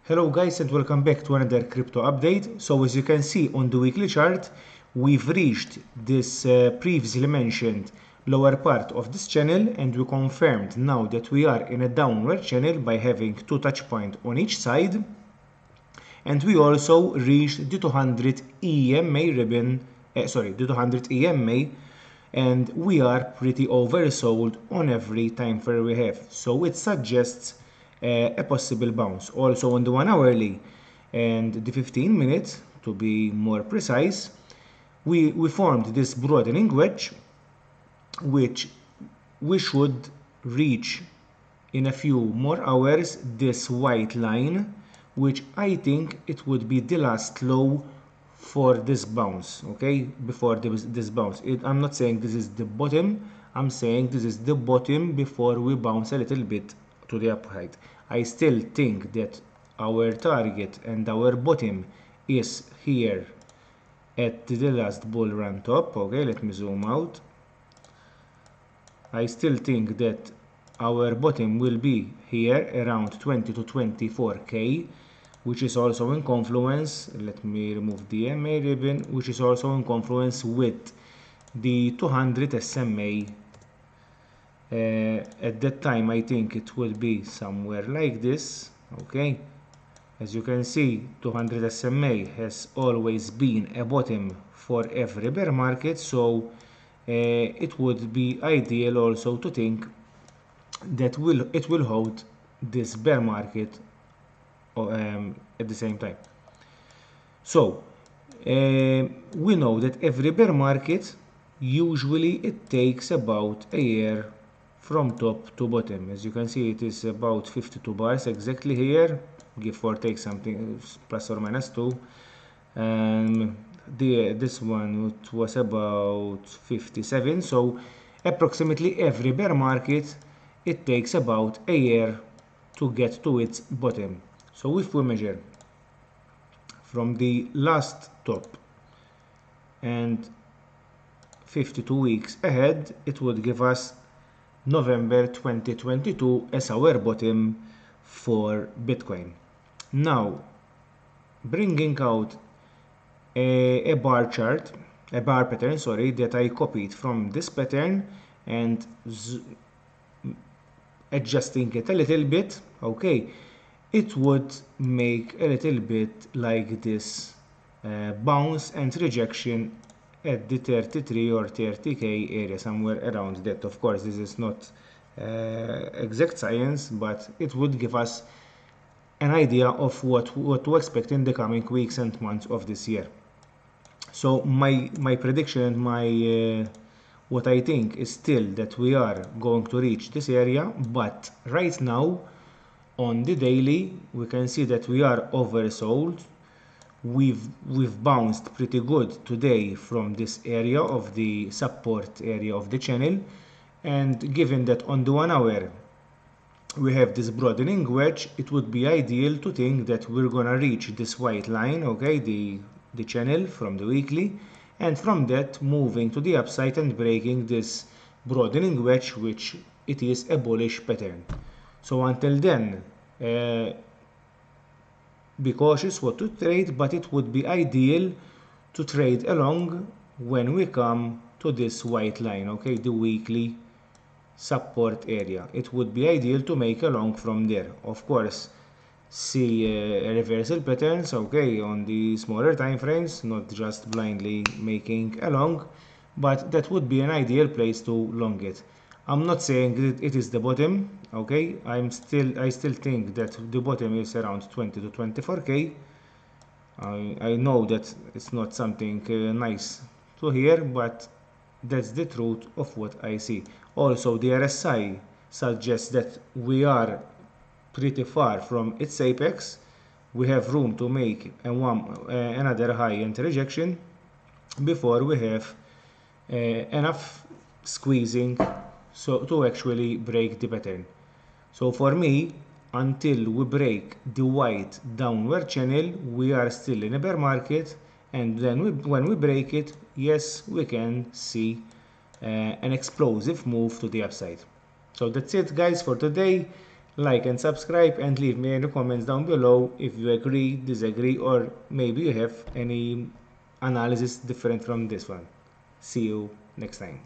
Hello guys and welcome back to another crypto update. So as you can see on the weekly chart, we've reached this previously mentioned lower part of this channel, and we confirmed now that we are in a downward channel by having two touch points on each side. And we also reached the 200 EMA ribbon, the 200 EMA, and we are pretty oversold on every time frame we have. So it suggests a possible bounce. Also on the 1 hourly and the 15 minutes, to be more precise, we formed this broadening wedge, which we should reach in a few more hours this white line, which I think it would be the last low for this bounce, okay, before this bounce. I'm not saying this is the bottom, I'm saying this is the bottom before we bounce a little bit to the upside. I still think that our target and our bottom is here at the last bull run top. Okay, let me zoom out. I still think that our bottom will be here around 20 to 24k, which is also in confluence. Let me remove the MA ribbon, which is also in confluence with the 200 SMA. At that time I think it will be somewhere like this. Okay, as you can see, 200 SMA has always been a bottom for every bear market, so it would be ideal also to think that it will hold this bear market at the same time. So we know that every bear market usually it takes about a year from top to bottom. As you can see, it is about 52 bars exactly here, give or take something plus or minus 2, and this one it was about 57. So approximately every bear market it takes about a year to get to its bottom. So if we measure from the last top and 52 weeks ahead, it would give us November 2022 as our bottom for Bitcoin. Now, bringing out a bar chart, a bar pattern, sorry, that I copied from this pattern and adjusting it a little bit, okay, it would make a little bit like this bounce and rejection at the 33 or 30k area, somewhere around that. Of course, this is not exact science, but it would give us an idea of what to expect in the coming weeks and months of this year. So my prediction, what I think is still that we are going to reach this area, but right now on the daily we can see that we are oversold. We've bounced pretty good today from this area of the support area of the channel, and given that on the 1 hour we have this broadening wedge, it would be ideal to think that we're gonna reach this white line, okay, the channel from the weekly, and from that moving to the upside and breaking this broadening wedge, which it is a bullish pattern. So until then, be cautious what to trade, but it would be ideal to trade along when we come to this white line, okay, the weekly support area. It would be ideal to make a long from there. Of course, see reversal patterns, okay, on the smaller time frames, not just blindly making a long, but that would be an ideal place to long it. I'm not saying that it is the bottom, okay, I still think that the bottom is around 20 to 24k. I know that it's not something nice to hear, but that's the truth of what I see. Also, the RSI suggests that we are pretty far from its apex. We have room to make another high and rejection before we have enough squeezing so to actually break the pattern. So for me, until we break the white downward channel, we are still in a bear market, and then when we break it, yes, we can see an explosive move to the upside. So that's it guys for today. Like and subscribe and leave me any comments down below if you agree, disagree, or maybe you have any analysis different from this one. See you next time.